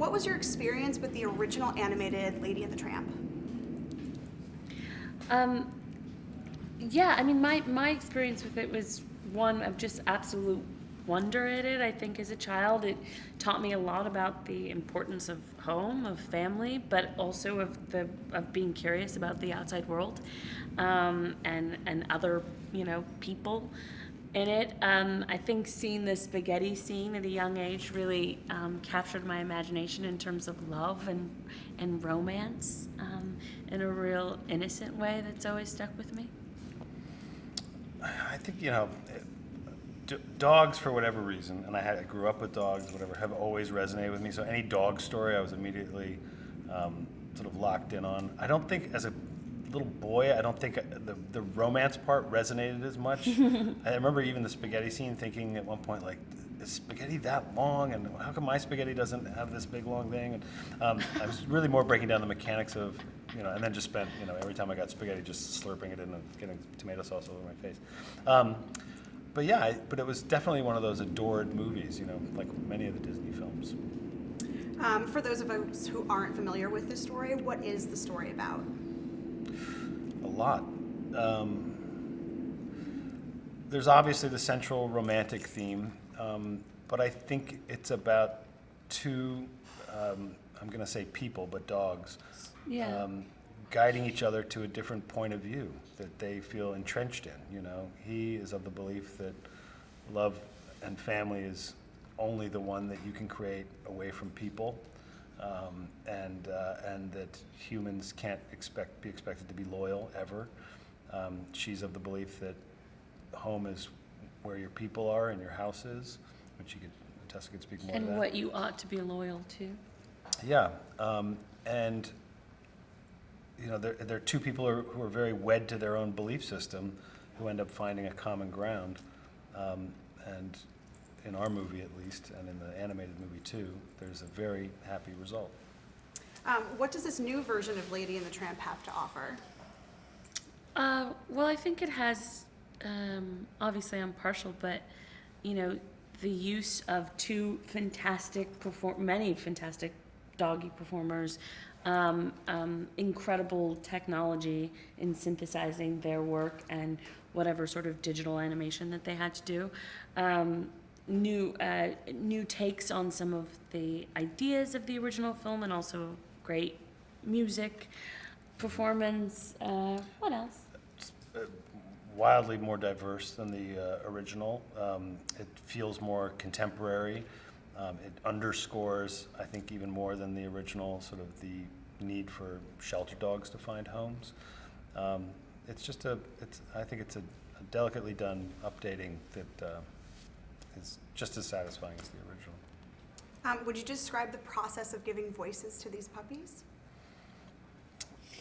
what was your experience with the original animated Lady and the Tramp? Yeah, I mean, my experience with it was one of just absolute wonder at it. I think as a child, it taught me a lot about the importance of home, of family, but also of being curious about the outside world, and other people in it. I think seeing the spaghetti scene at a young age really captured my imagination in terms of love and romance in a real innocent way that's always stuck with me. I think, dogs, for whatever reason, and I grew up with dogs, whatever, have always resonated with me. So any dog story I was immediately sort of locked in on. I don't think, as a little boy, I don't think the romance part resonated as much. I remember even the spaghetti scene thinking at one point, like, is spaghetti that long? And how come my spaghetti doesn't have this big, long thing? And I was really more breaking down the mechanics of, and then just spent, every time I got spaghetti, just slurping it in and getting tomato sauce all over my face. But yeah, but it was definitely one of those adored movies, like many of the Disney films. For those of us who aren't familiar with the story, what is the story about? A lot. There's obviously the central romantic theme, but I think it's about two, I'm going to say people, but dogs, guiding each other to a different point of view that they feel entrenched in. He is of the belief that love and family is only the one that you can create away from people, and that humans can't be expected to be loyal ever. She's of the belief that home is where your people are and your house is, which Tessa could speak more to that. And what you ought to be loyal to. Yeah, and there are two people who are very wed to their own belief system, who end up finding a common ground, and in our movie at least, and in the animated movie too, there's a very happy result. What does this new version of Lady and the Tramp have to offer? Well, I think it has, obviously I'm partial, but, the use of many fantastic doggy performers, incredible technology in synthesizing their work and whatever sort of digital animation that they had to do. New takes on some of the ideas of the original film, and also great music, performance. What else? It's wildly more diverse than the original. It feels more contemporary. It underscores, I think, even more than the original, sort of the need for shelter dogs to find homes. I think it's a delicately done updating that is just as satisfying as the original. Would you describe the process of giving voices to these puppies?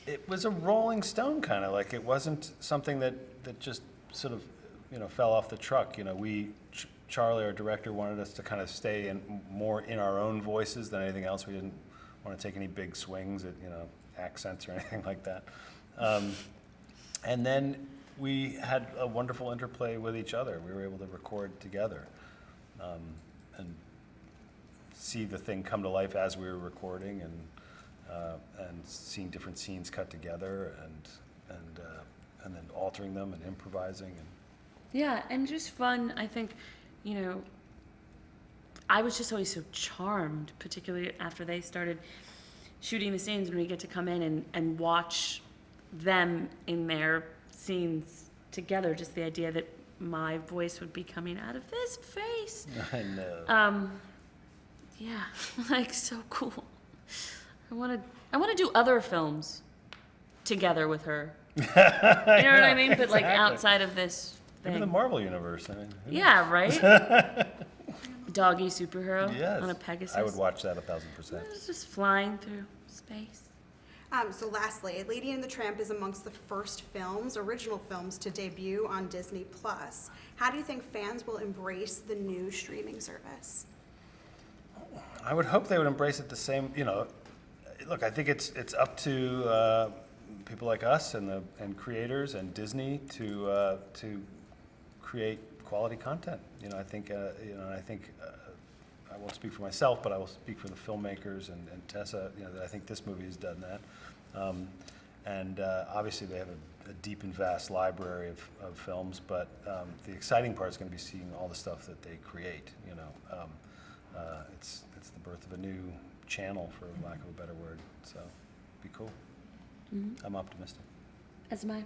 It was a rolling stone, kind of. Like, it wasn't something that just sort of, fell off the truck. Charlie, our director, wanted us to kind of stay more in our own voices than anything else. We didn't want to take any big swings at, accents or anything like that. And then we had a wonderful interplay with each other. We were able to record together, and see the thing come to life as we were recording, and seeing different scenes cut together, and then altering them and improvising. Yeah, and just fun. I think, I was just always so charmed, particularly after they started shooting the scenes, when we get to come in and watch them in their scenes together. Just the idea that my voice would be coming out of this face. I know. Yeah, like, so cool. I want to do other films together with her. You know what I mean? But like, exactly. outside of this thing. Maybe the Marvel universe. I mean, yeah, right? Doggy superhero yes. on a Pegasus. I would watch that 1,000%. It's just flying through space. So lastly, Lady and the Tramp is amongst the first original films to debut on Disney+. How do you think fans will embrace the new streaming service? I would hope they would embrace it the same, look, I think it's up to people like us and creators and Disney to create quality content. I think I won't speak for myself, but I will speak for the filmmakers and Tessa, that I think this movie has done that. And obviously they have a deep and vast library of films, but the exciting part is going to be seeing all the stuff that they create. It's the birth of a new channel, for lack of a better word. So, be cool. I'm optimistic. As am I.